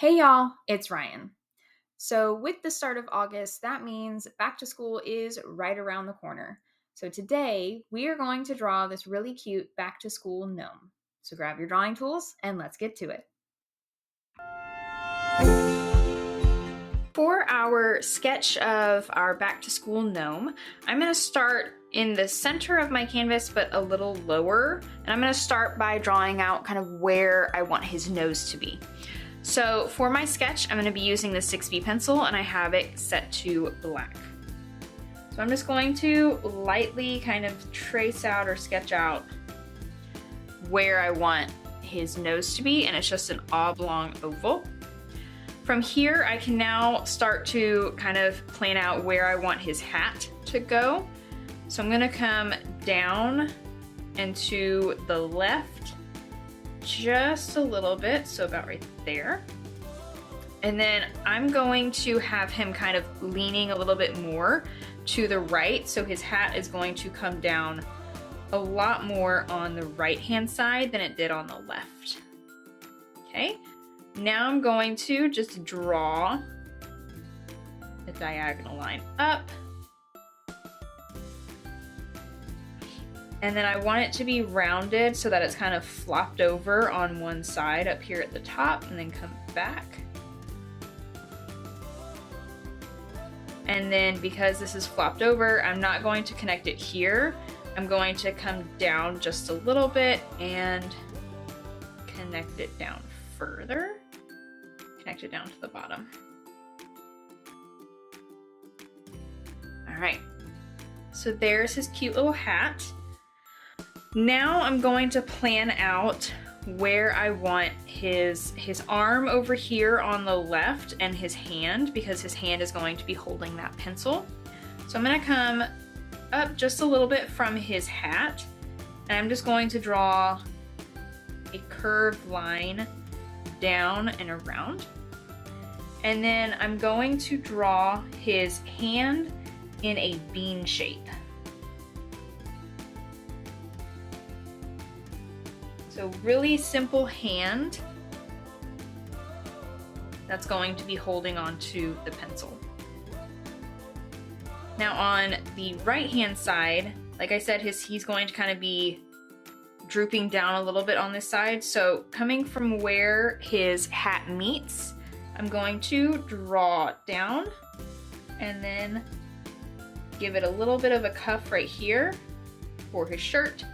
Hey y'all, it's Ryan. So, with the start of August, that means back to school is right around the corner. So, today we are going to draw this really cute back to school gnome. So, grab your drawing tools and let's get to it. For our sketch of our back to school gnome, I'm going to start in the center of my canvas but a little lower. And I'm going to start by drawing out kind of where I want his nose to be. So for my sketch, I'm going to be using the 6B pencil and I have it set to black. So I'm just going to lightly kind of trace out or sketch out where I want his nose to be, and it's just an oblong oval. From here, I can now start to kind of plan out where I want his hat to go. So I'm going to come down and to the left just a little bit, so about right there. And then I'm going to have him kind of leaning a little bit more to the right, so his hat is going to come down a lot more on the right hand side than it did on the left. Okay, now I'm going to just draw a diagonal line up. And then I want it to be rounded so that it's kind of flopped over on one side up here at the top and then come back. And then because this is flopped over, I'm not going to connect it here. I'm going to come down just a little bit and connect it down further. Connect it down to the bottom. All right, so there's his cute little hat. Now I'm going to plan out where I want his arm over here on the left and his hand, because his hand is going to be holding that pencil. So I'm going to come up just a little bit from his hat, and I'm just going to draw a curved line down and around. And then I'm going to draw his hand in a bean shape. So really simple hand that's going to be holding onto the pencil. Now on the right hand side, like I said, he's going to kind of be drooping down a little bit on this side. So coming from where his hat meets, I'm going to draw down and then give it a little bit of a cuff right here for his shirt.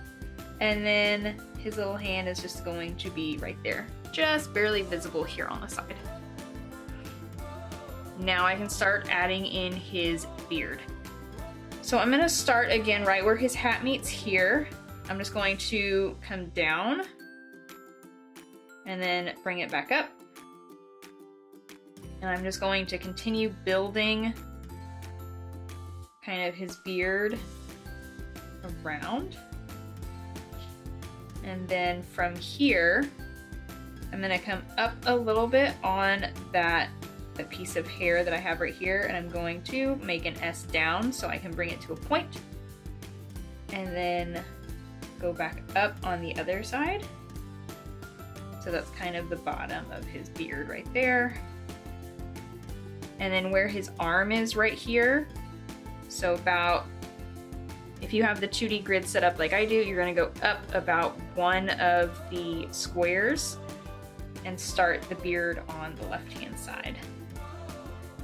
And then his little hand is just going to be right there, just barely visible here on the side. Now I can start adding in his beard. So I'm gonna start again right where his hat meets here. I'm just going to come down and then bring it back up. And I'm just going to continue building kind of his beard around. And then from here, I'm gonna come up a little bit on that piece of hair that I have right here, and I'm going to make an S down so I can bring it to a point. And then go back up on the other side. So that's kind of the bottom of his beard right there. And then where his arm is right here, so about, if you have the 2D grid set up like I do, you're gonna go up about one of the squares and start the beard on the left-hand side.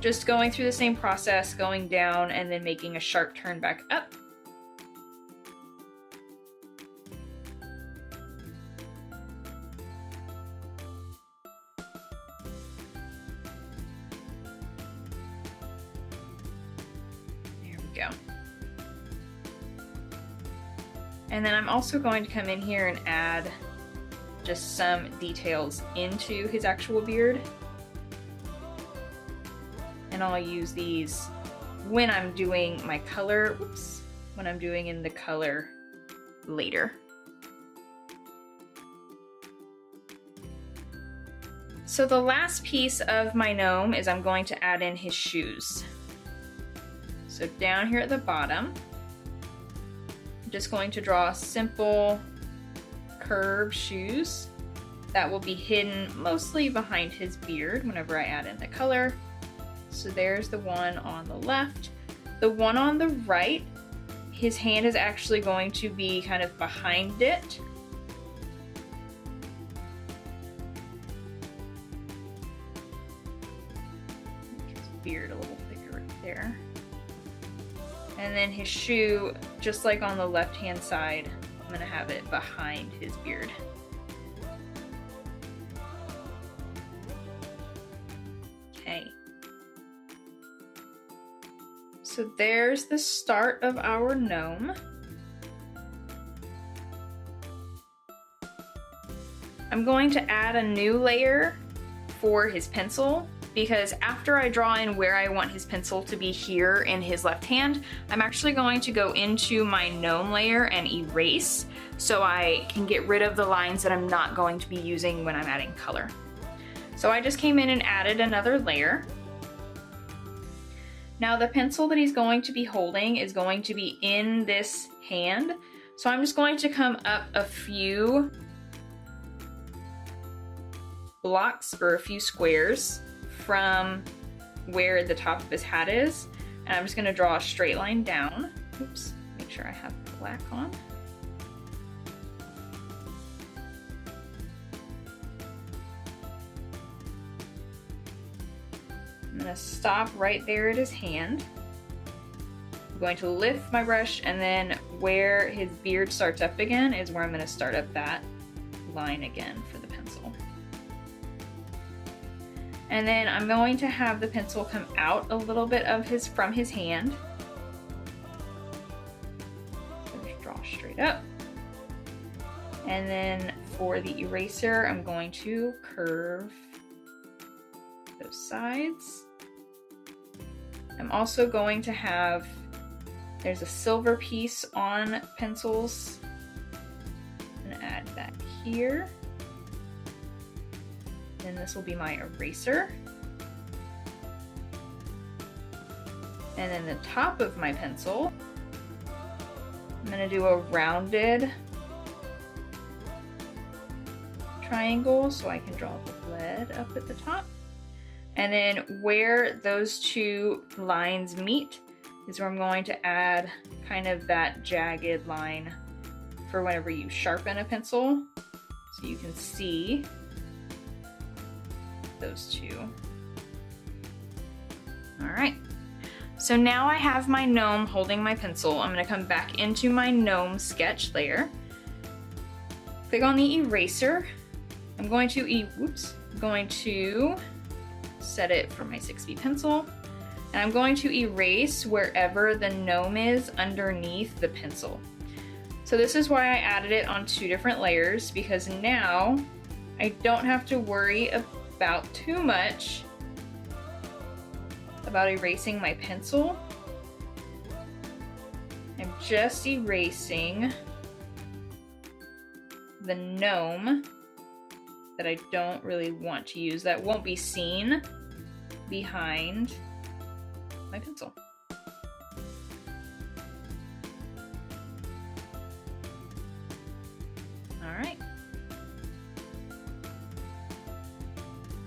Just going through the same process, going down and then making a sharp turn back up. There we go. And then I'm also going to come in here and add just some details into his actual beard. And I'll use these when I'm doing my color, when I'm doing in the color later. So the last piece of my gnome is I'm going to add in his shoes. So down here at the bottom, I'm just going to draw simple curved shoes that will be hidden mostly behind his beard whenever I add in the color. So there's the one on the left. The one on the right, his hand is actually going to be kind of behind it. Make his beard a little thicker right there. And then his shoe, just like on the left-hand side, I'm gonna have it behind his beard. Okay. So there's the start of our gnome. I'm going to add a new layer for his pencil, because after I draw in where I want his pencil to be here in his left hand, I'm actually going to go into my gnome layer and erase so I can get rid of the lines that I'm not going to be using when I'm adding color. So I just came in and added another layer. Now the pencil that he's going to be holding is going to be in this hand. So I'm just going to come up a few blocks or a few squares from where the top of his hat is. And I'm just gonna draw a straight line down. Oops, make sure I have black on. I'm gonna stop right there at his hand. I'm going to lift my brush, and then where his beard starts up again is where I'm gonna start up that line again for the pencil. And then I'm going to have the pencil come out a little bit of from his hand. So just draw straight up. And then for the eraser, I'm going to curve those sides. I'm also going to have, there's a silver piece on pencils. I'm gonna add that here. And this will be my eraser. And then the top of my pencil, I'm gonna do a rounded triangle so I can draw the lead up at the top. And then where those two lines meet is where I'm going to add kind of that jagged line for whenever you sharpen a pencil, so you can see those two. All right, so now I have my gnome holding my pencil. I'm gonna come back into my gnome sketch layer, click on the eraser. I'm going to set it for my 6B pencil, and I'm going to erase wherever the gnome is underneath the pencil. So this is why I added it on 2 different layers, because now I don't have to worry about too much about erasing my pencil. I'm just erasing the gnome that I don't really want to use, that won't be seen behind my pencil. All right.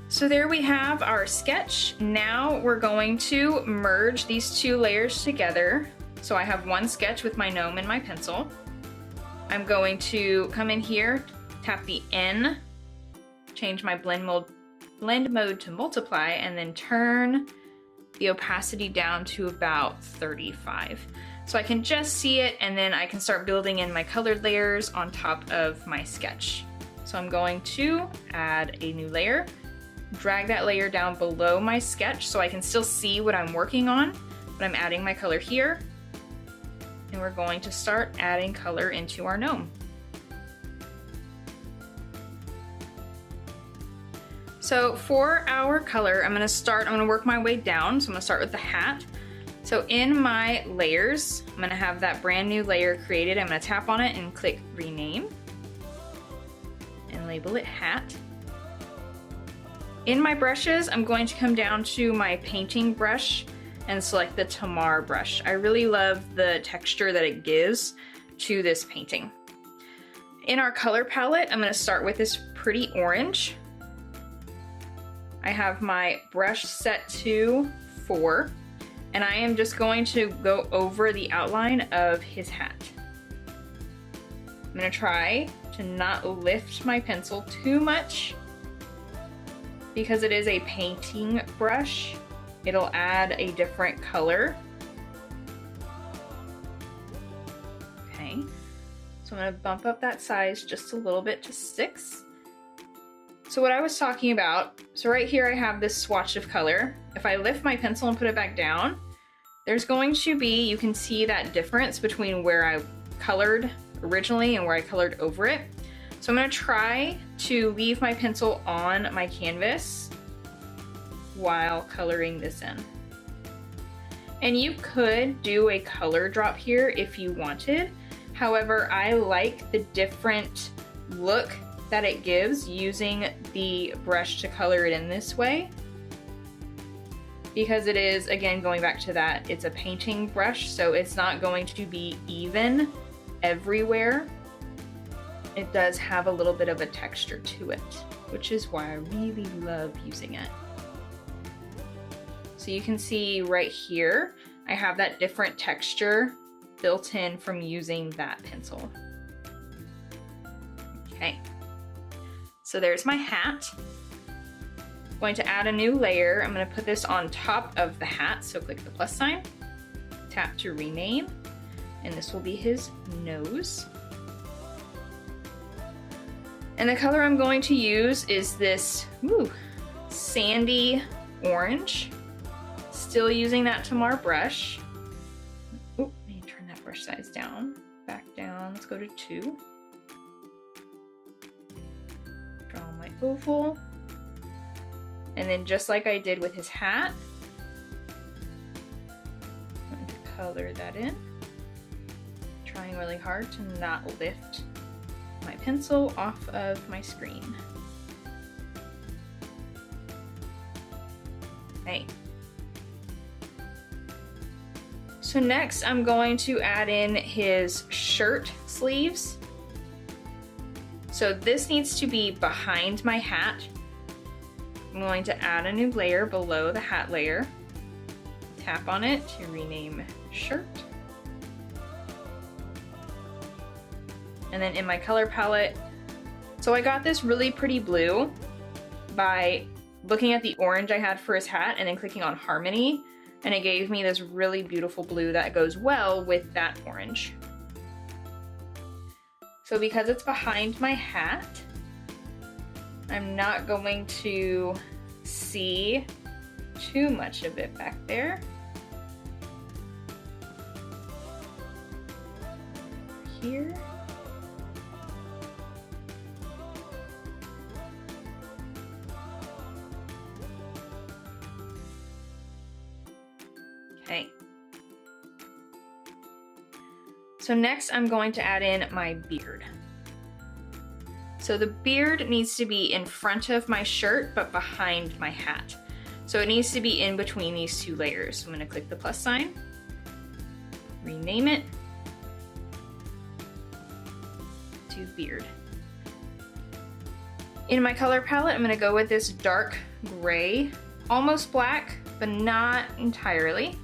So there we have our sketch. Now we're going to merge these 2 layers together. So I have one sketch with my gnome and my pencil. I'm going to come in here, tap the N, change my blend mode to multiply, and then turn the opacity down to about 35. So I can just see it, and then I can start building in my colored layers on top of my sketch. So I'm going to add a new layer, drag that layer down below my sketch so I can still see what I'm working on, but I'm adding my color here, and we're going to start adding color into our gnome. So for our color, I'm gonna work my way down. So I'm gonna start with the hat. So in my layers, I'm gonna have that brand new layer created. I'm gonna tap on it and click rename and label it hat. In my brushes, I'm going to come down to my painting brush and select the Tamar brush. I really love the texture that it gives to this painting. In our color palette, I'm gonna start with this pretty orange. I have my brush set to 4, and I am just going to go over the outline of his hat. I'm gonna try to not lift my pencil too much because it is a painting brush. It'll add a different color. Okay, so I'm gonna bump up that size just a little bit to 6. So what I was talking about, so right here I have this swatch of color. If I lift my pencil and put it back down, there's going to be, you can see that difference between where I colored originally and where I colored over it. So I'm gonna try to leave my pencil on my canvas while coloring this in. And you could do a color drop here if you wanted. However, I like the different look that it gives using the brush to color it in this way, because it is, again, going back to that, it's a painting brush, so it's not going to be even everywhere. It does have a little bit of a texture to it, which is why I really love using it. So you can see right here, I have that different texture built in from using that pencil. Okay. So there's my hat. I'm going to add a new layer. I'm going to put this on top of the hat. So click the plus sign, tap to rename, and this will be his nose. And the color I'm going to use is this sandy orange. Still using that Tamar brush. Oh, I need to turn that brush size down. Back down. Let's go to 2. Draw my oval, and then just like I did with his hat, I'm going to color that in, trying really hard to not lift my pencil off of my screen. Okay. So next I'm going to add in his shirt sleeves. So this needs to be behind my hat. I'm going to add a new layer below the hat layer. Tap on it to rename shirt. And then in my color palette, so I got this really pretty blue by looking at the orange I had for his hat and then clicking on Harmony, and it gave me this really beautiful blue that goes well with that orange. So because it's behind my hat, I'm not going to see too much of it back there. Here. Okay. So next I'm going to add in my beard. So the beard needs to be in front of my shirt but behind my hat. So it needs to be in between these 2 layers. So I'm going to click the plus sign, rename it to beard. In my color palette, I'm going to go with this dark gray, almost black, but not entirely.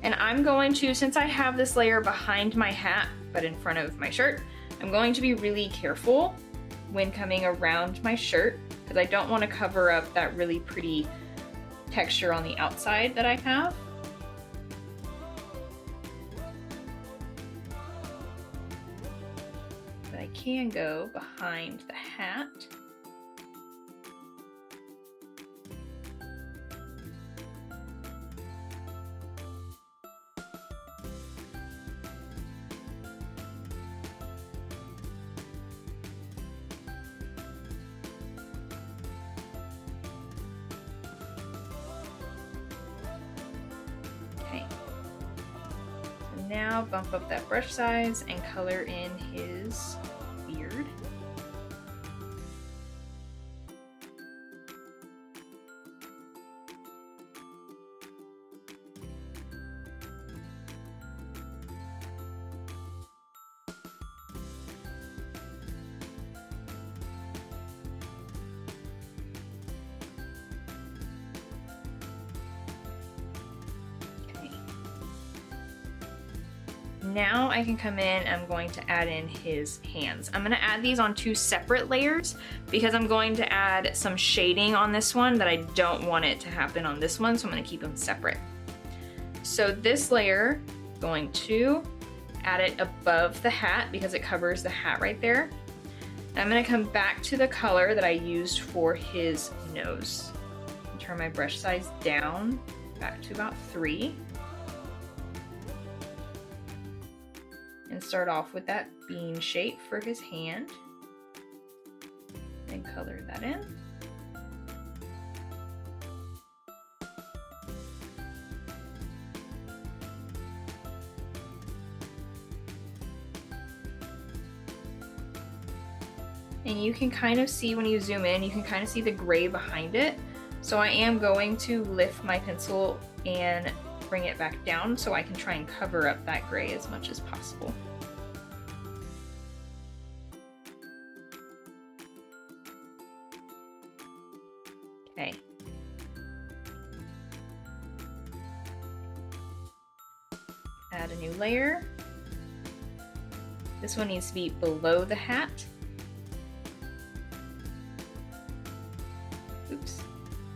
And I'm going to, since I have this layer behind my hat, but in front of my shirt, I'm going to be really careful when coming around my shirt, because I don't want to cover up that really pretty texture on the outside that I have. But I can go behind the hat. Now bump up that brush size and color in his beard. now I can come in, I'm going to add in his hands. I'm gonna add these on 2 separate layers because I'm going to add some shading on this one that I don't want it to happen on this one, so I'm gonna keep them separate. So this layer, going to add it above the hat because it covers the hat right there. And I'm gonna come back to the color that I used for his nose. Turn my brush size down, back to about 3. And start off with that bean shape for his hand. And color that in. And you can kind of see when you zoom in, you can kind of see the gray behind it. So I am going to lift my pencil and bring it back down so I can try and cover up that gray as much as possible. Okay. Add a new layer. This one needs to be below the hat. Oops,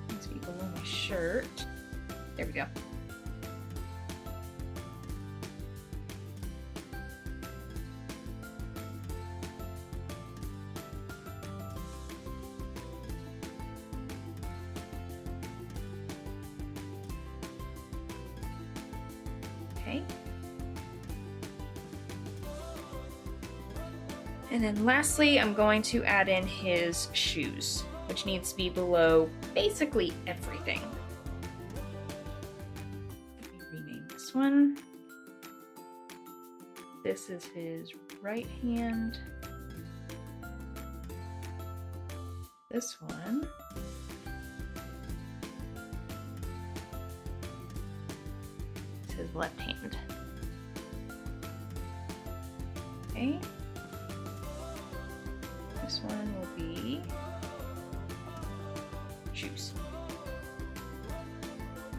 needs to be below my shirt. There we go. Okay. And then lastly, I'm going to add in his shoes, which needs to be below basically everything. Let me rename this one. This is his right hand. This one. Is his left hand. Okay. This one will be shoes.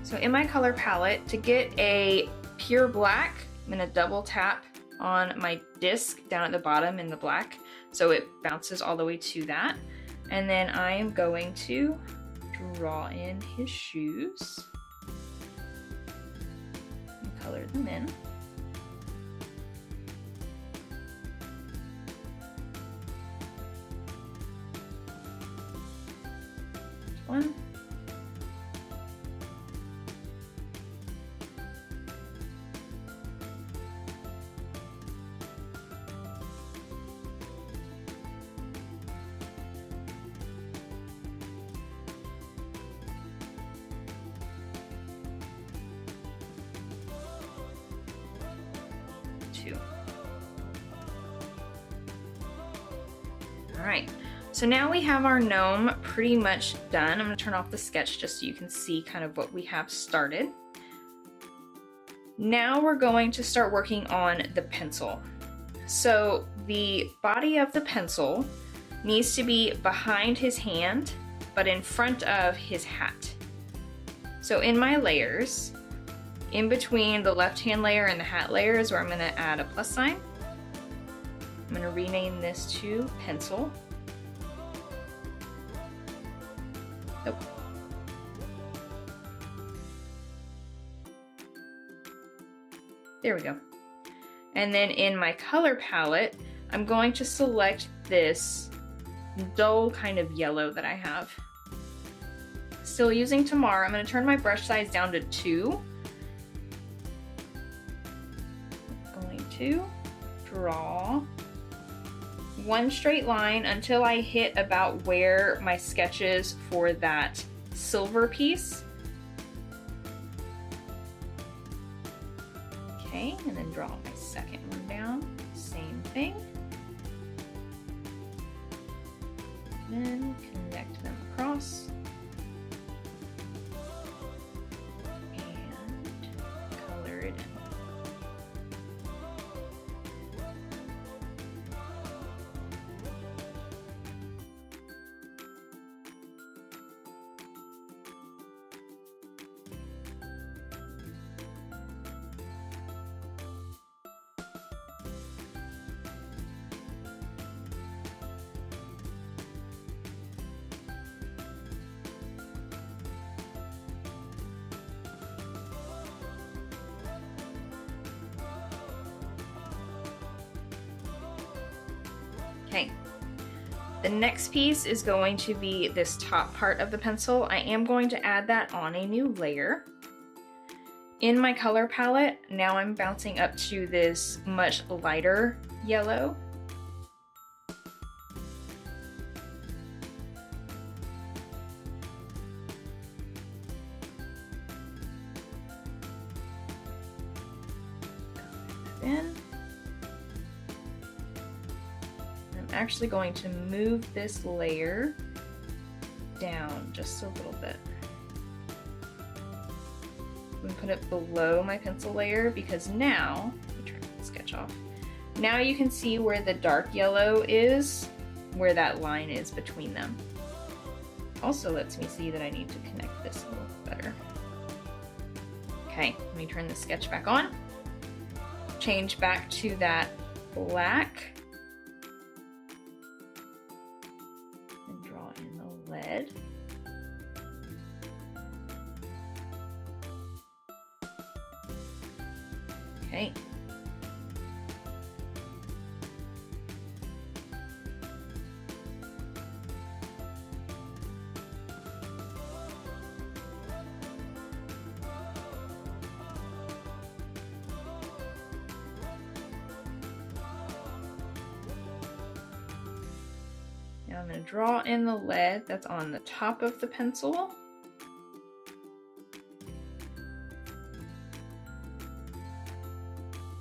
So in my color palette, to get a pure black, I'm gonna double tap on my disc down at the bottom in the black so it bounces all the way to that. And then I am going to draw in his shoes and color them in. One. Two. All right. So now we have our gnome pretty much done. I'm going to turn off the sketch just so you can see kind of what we have started. Now we're going to start working on the pencil. So the body of the pencil needs to be behind his hand, but in front of his hat. So in my layers, in between the left hand layer and the hat layer is where I'm going to add a plus sign. I'm going to rename this to pencil. Nope. There we go. And then in my color palette, I'm going to select this dull kind of yellow that I have. Still using Tamar, I'm going to turn my brush size down to 2. I'm going to draw one straight line until I hit about where my sketch is for that silver piece. Okay, and then draw my second one down. Same thing. Then connect them across. And color it in. Okay. The next piece is going to be this top part of the pencil. I am going to add that on a new layer. In my color palette, now I'm bouncing up to this much lighter yellow. In. I'm actually going to move this layer down just a little bit. I'm going to put it below my pencil layer because now, let me turn the sketch off. Now you can see where the dark yellow is, where that line is between them. Also lets me see that I need to connect this a little better. Okay, let me turn the sketch back on. Change back to that black and draw in the lead. Okay. Now I'm going to draw in the lead that's on the top of the pencil.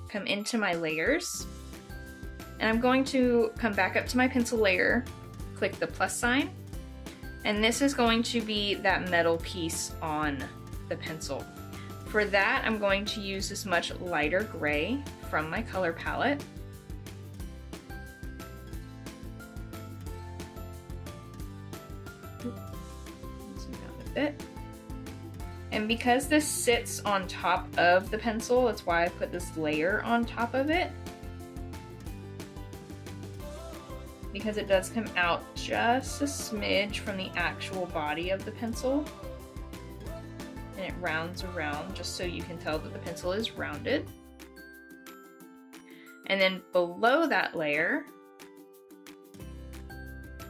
Come into my layers, and I'm going to come back up to my pencil layer, click the plus sign, and this is going to be that metal piece on the pencil. For that, I'm going to use this much lighter gray from my color palette. Zoom out a bit. And because this sits on top of the pencil, that's why I put this layer on top of it. Because it does come out just a smidge from the actual body of the pencil. And it rounds around just so you can tell that the pencil is rounded. And then below that layer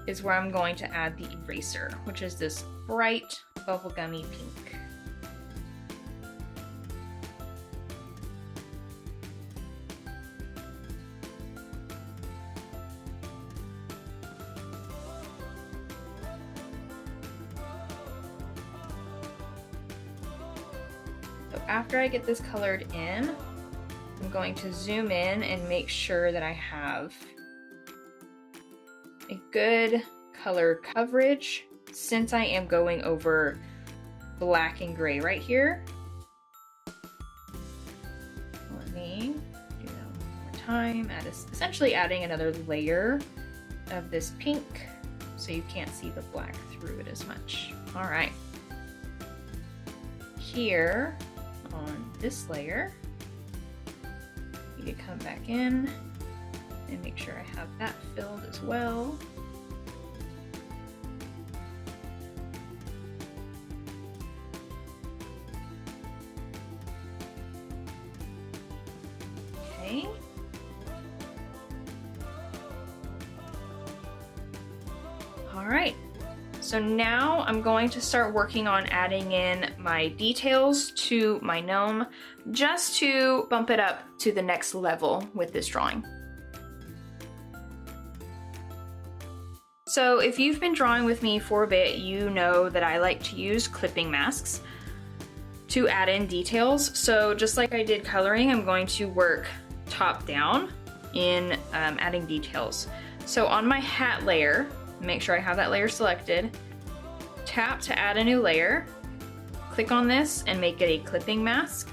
is where I'm going to add the eraser, which is this bright bubblegummy pink. So after I get this colored in, I'm going to zoom in and make sure that I have a good color coverage since I am going over black and gray right here. Let me do that one more time. Essentially adding another layer of this pink so you can't see the black through it as much. All right. Here on this layer, you need to come back in and make sure I have that filled as well. Okay. All right. So now I'm going to start working on adding in my details to my gnome just to bump it up to the next level with this drawing. So if you've been drawing with me for a bit, you know that I like to use clipping masks to add in details. So just like I did coloring, I'm going to work top down in adding details. So on my hat layer, make sure I have that layer selected, tap to add a new layer, click on this and make it a clipping mask.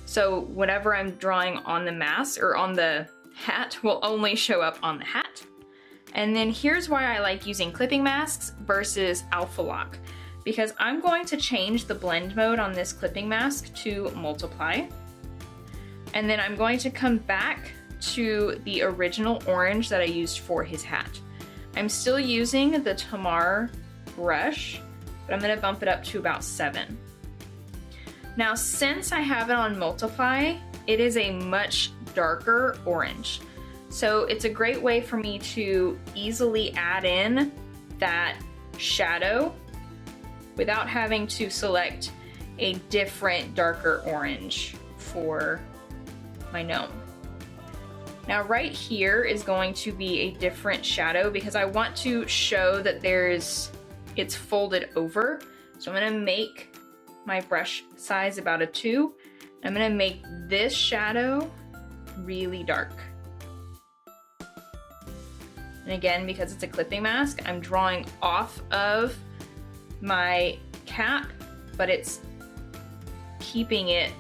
So whatever I'm drawing on the mask or on the hat will only show up on the hat. And then here's why I like using clipping masks versus alpha lock, because I'm going to change the blend mode on this clipping mask to multiply. And then I'm going to come back to the original orange that I used for his hat. I'm still using the Tamar brush, but I'm going to bump it up to about 7. Now, since I have it on multiply, it is a much darker orange. So it's a great way for me to easily add in that shadow without having to select a different darker orange for my gnome. Now right here is going to be a different shadow because I want to show that it's folded over. So I'm gonna make my brush size about a 2. I'm gonna make this shadow really dark. And again, because it's a clipping mask, I'm drawing off of my cap, but it's keeping it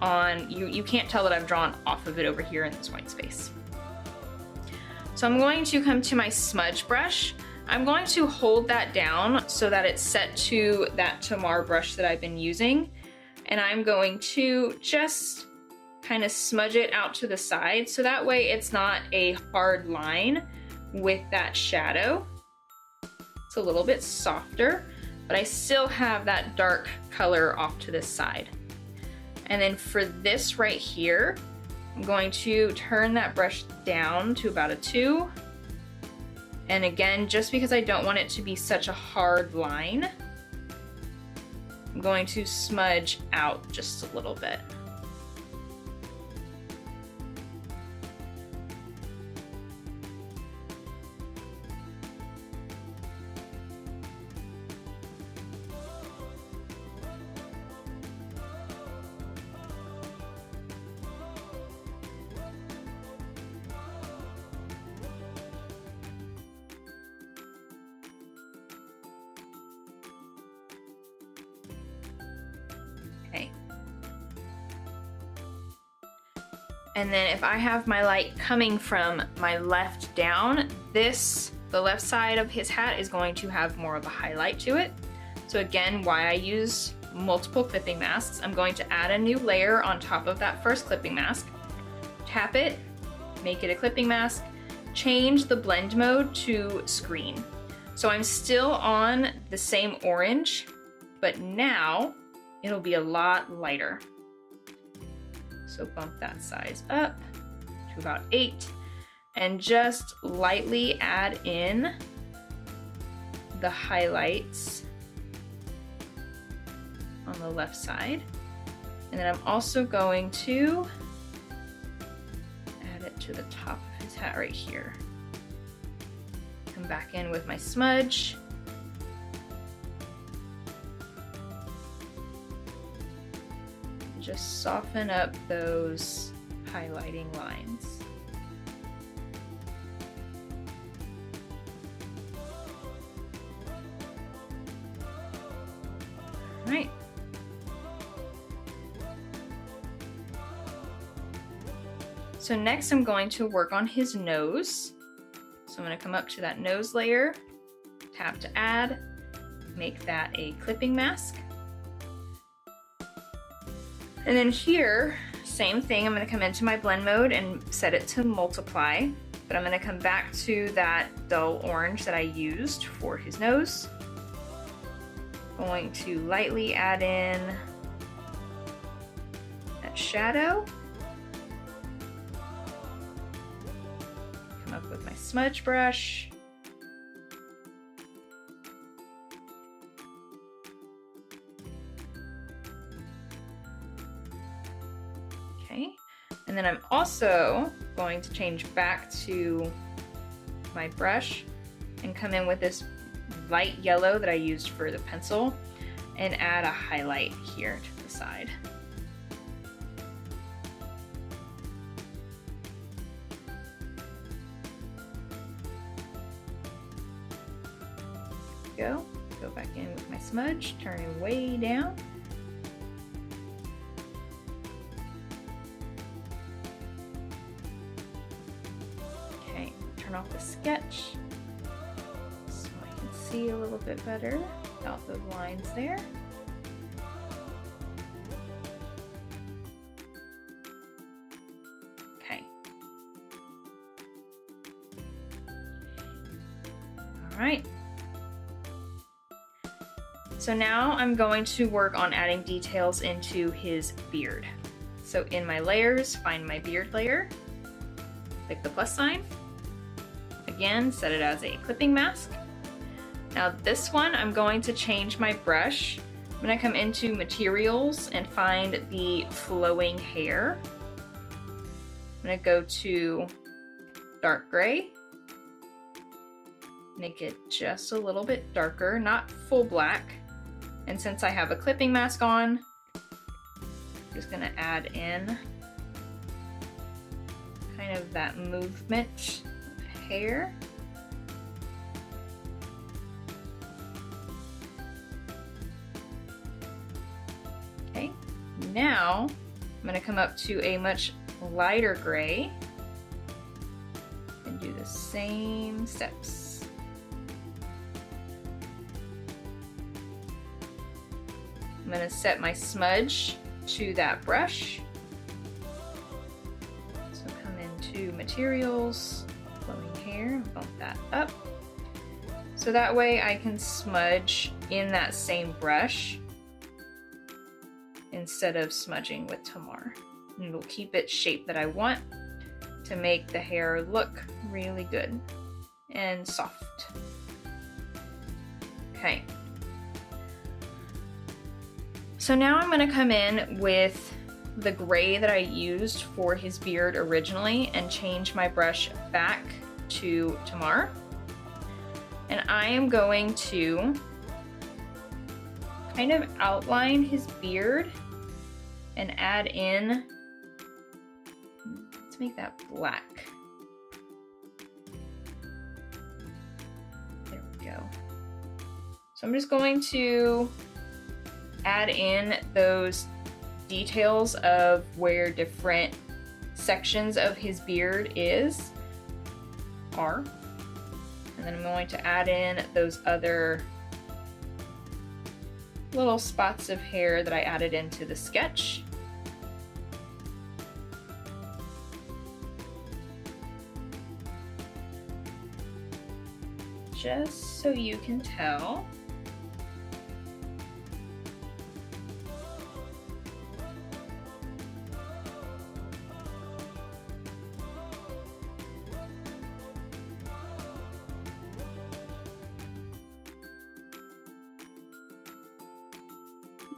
on, you can't tell that I've drawn off of it over here in this white space. So I'm going to come to my smudge brush. I'm going to hold that down so that it's set to that Tamar brush that I've been using. And I'm going to just kind of smudge it out to the side so that way it's not a hard line with that shadow. It's a little bit softer, but I still have that dark color off to this side. And then for this right here, I'm going to turn that brush down to about a 2. And again, just because I don't want it to be such a hard line, I'm going to smudge out just a little bit. Okay. And then if I have my light coming from my left down, the left side of his hat is going to have more of a highlight to it. So again, why I use multiple clipping masks, I'm going to add a new layer on top of that first clipping mask, tap it, make it a clipping mask, change the blend mode to screen. So I'm still on the same orange, but now it'll be a lot lighter. So bump that size up to about 8 and just lightly add in the highlights on the left side. And then I'm also going to add it to the top of his hat right here. Come back in with my smudge. Just soften up those highlighting lines. All right. So next I'm going to work on his nose. So I'm going to come up to that nose layer, tap to add, make that a clipping mask. And then here, same thing, I'm gonna come into my blend mode and set it to multiply, but I'm gonna come back to that dull orange that I used for his nose. Going to lightly add in that shadow. Come up with my smudge brush. And then I'm also going to change back to my brush and come in with this light yellow that I used for the pencil and add a highlight here to the side. Go back in with my smudge, turn it way down. Turn off the sketch so I can see a little bit better without those lines there. Okay. All right. So now I'm going to work on adding details into his beard. So in my layers, find my beard layer. Click the plus sign. Again, set it as a clipping mask. Now this one, I'm going to change my brush. I'm gonna come into materials and find the flowing hair. I'm gonna go to dark gray. Make it just a little bit darker, not full black. And since I have a clipping mask on, I'm just gonna add in kind of that movement of hair. Okay, now I'm gonna come up to a much lighter gray and do the same steps. I'm gonna set my smudge to that brush. So come into materials, flowing hair, bump that up. So that way I can smudge in that same brush instead of smudging with Tamar. And it'll keep it shape that I want to make the hair look really good and soft. Okay. So now I'm gonna come in with the gray that I used for his beard originally and change my brush back to Tamar. And I am going to kind of outline his beard and add in, let's make that black. There we go. So I'm just going to add in those details of where different sections of his beard are. And then I'm going to add in those other little spots of hair that I added into the sketch. Just so you can tell.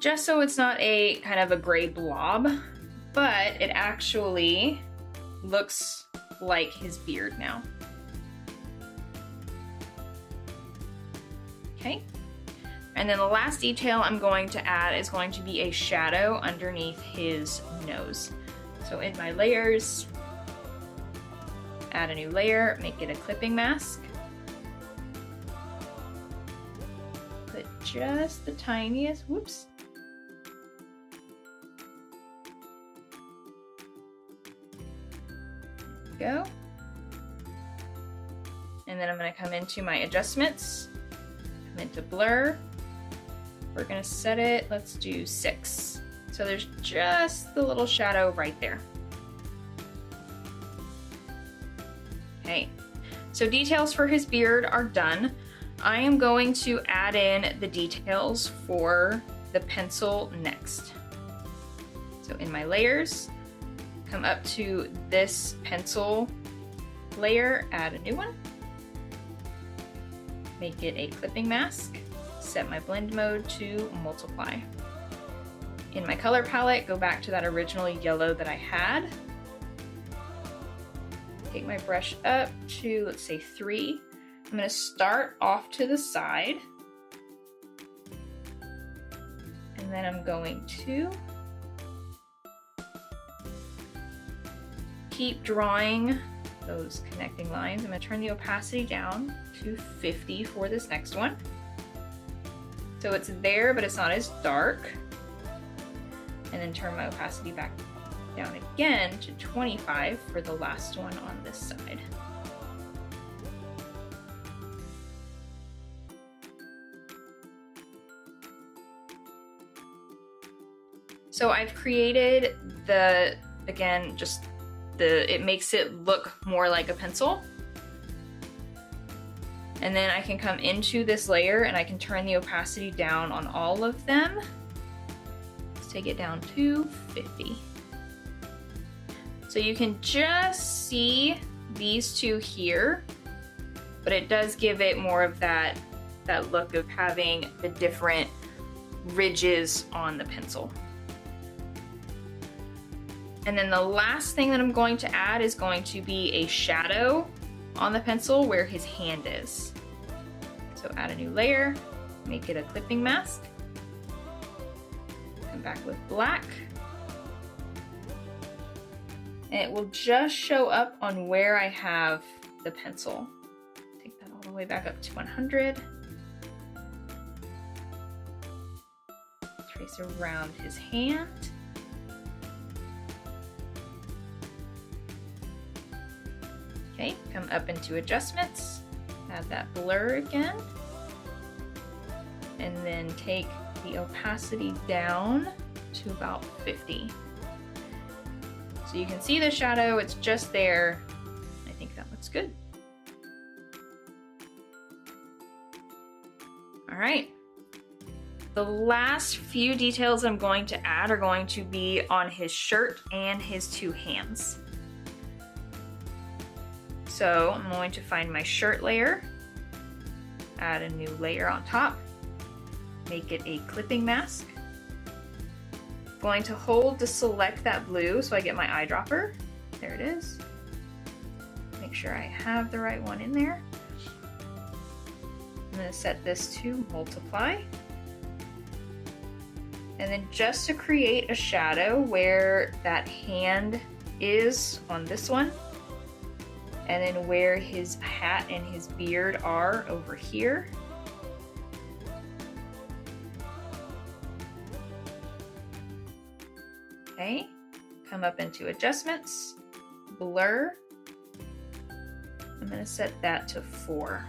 Just so it's not a kind of a gray blob, but it actually looks like his beard now. Okay, and then the last detail I'm going to add is going to be a shadow underneath his nose. So in my layers, add a new layer, make it a clipping mask. Put just the tiniest, whoops. Go. And then I'm going to come into my adjustments, come into blur. We're going to set it, let's do 6. So there's just the little shadow right there. Okay, so details for his beard are done. I am going to add in the details for the pencil next. So in my layers, come up to this pencil layer, add a new one. Make it a clipping mask. Set my blend mode to multiply. In my color palette, go back to that original yellow that I had. Take my brush up to, let's say 3. I'm gonna start off to the side. And then I'm going to keep drawing those connecting lines. I'm going to turn the opacity down to 50 for this next one. So it's there, but it's not as dark. And then turn my opacity back down again to 25 for the last one on this side. So I've created the, again, just it makes it look more like a pencil. And then I can come into this layer and I can turn the opacity down on all of them. Let's take it down to 50. So you can just see these two here, but it does give it more of that look of having the different ridges on the pencil. And then the last thing that I'm going to add is going to be a shadow on the pencil where his hand is. So add a new layer, make it a clipping mask, come back with black, and it will just show up on where I have the pencil. Take that all the way back up to 100. Trace around his hand. Okay, come up into adjustments, add that blur again, and then take the opacity down to about 50. So you can see the shadow, it's just there. I think that looks good. All right. The last few details I'm going to add are going to be on his shirt and his two hands. So I'm going to find my shirt layer, add a new layer on top, make it a clipping mask. I'm going to hold to select that blue so I get my eyedropper. There it is. Make sure I have the right one in there. I'm going to set this to multiply. And then just to create a shadow where that hand is on this one, and then where his hat and his beard are over here. Okay, come up into adjustments, blur. I'm gonna set that to 4.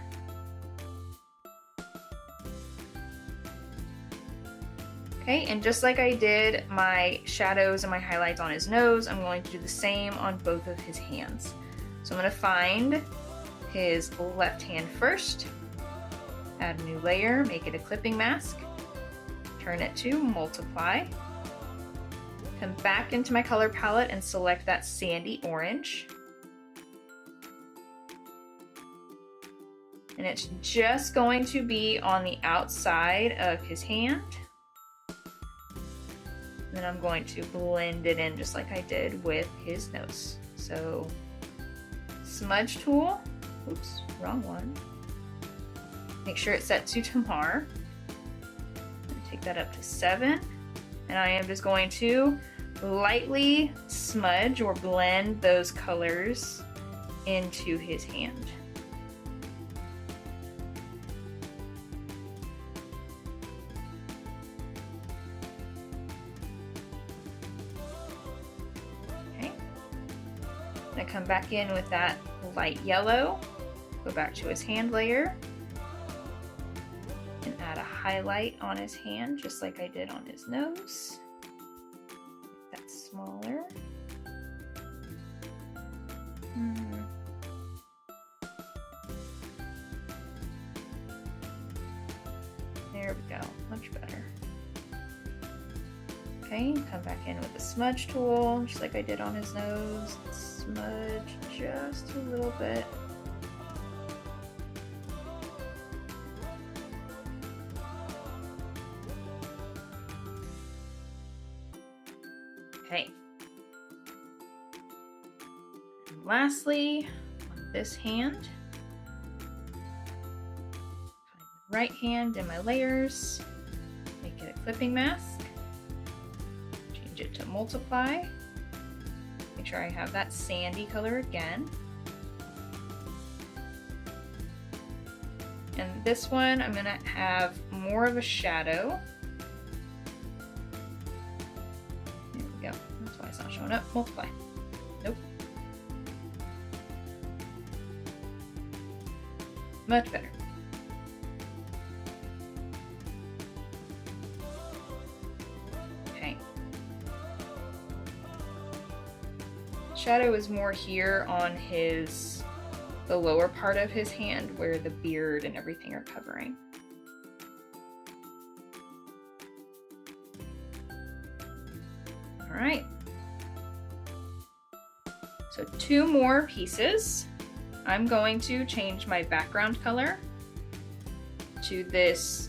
Okay, and just like I did my shadows and my highlights on his nose, I'm going to do the same on both of his hands. So I'm going to find his left hand first, add a new layer, make it a clipping mask, turn it to multiply, come back into my color palette and select that sandy orange. And it's just going to be on the outside of his hand. And then I'm going to blend it in just like I did with his nose. So smudge tool, oops, wrong one. Make sure it's set to Tamar. Take that up to 7. And I am just going to lightly smudge or blend those colors into his hand. I'm gonna come back in with that light yellow, go back to his hand layer, and add a highlight on his hand, just like I did on his nose. Make that smaller. There we go, much better. Okay, come back in with the smudge tool, just like I did on his nose. Smudge just a little bit. Okay. And lastly, on this hand, find the right hand in my layers, make it a clipping mask, change it to multiply. Make sure I have that sandy color again. And this one, I'm gonna have more of a shadow. There we go. That's why it's not showing up. Multiply. Nope. Much better. Shadow is more here on the lower part of his hand where the beard and everything are covering. All right. So 2 more pieces. I'm going to change my background color to this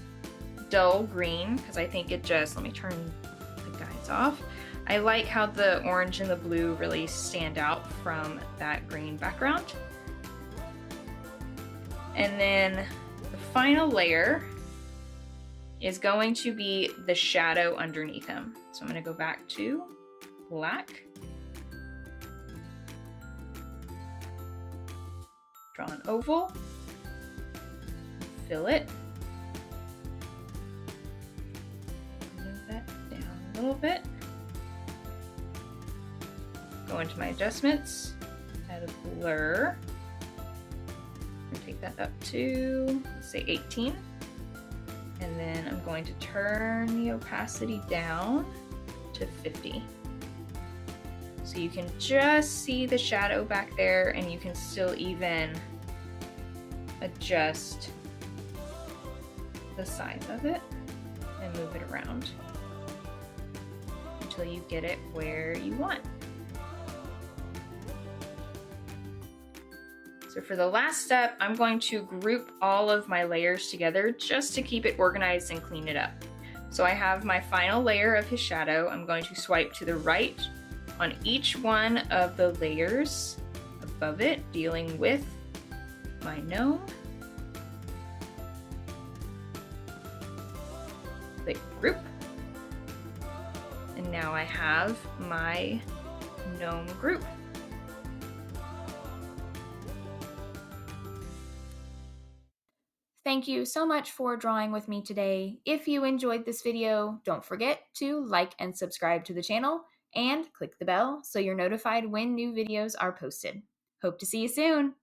dull green because I think it just, let me turn the guides off. I like how the orange and the blue really stand out from that green background. And then the final layer is going to be the shadow underneath him. So I'm going to go back to black, draw an oval, fill it, move that down a little bit, go into my adjustments, add a blur, and take that up to, let's say 18. And then I'm going to turn the opacity down to 50. So you can just see the shadow back there, and you can still even adjust the size of it and move it around until you get it where you want. So for the last step, I'm going to group all of my layers together just to keep it organized and clean it up. So I have my final layer of his shadow. I'm going to swipe to the right on each one of the layers above it, dealing with my gnome. Click group. And now I have my gnome group. Thank you so much for drawing with me today. If you enjoyed this video, don't forget to like and subscribe to the channel and click the bell so you're notified when new videos are posted. Hope to see you soon!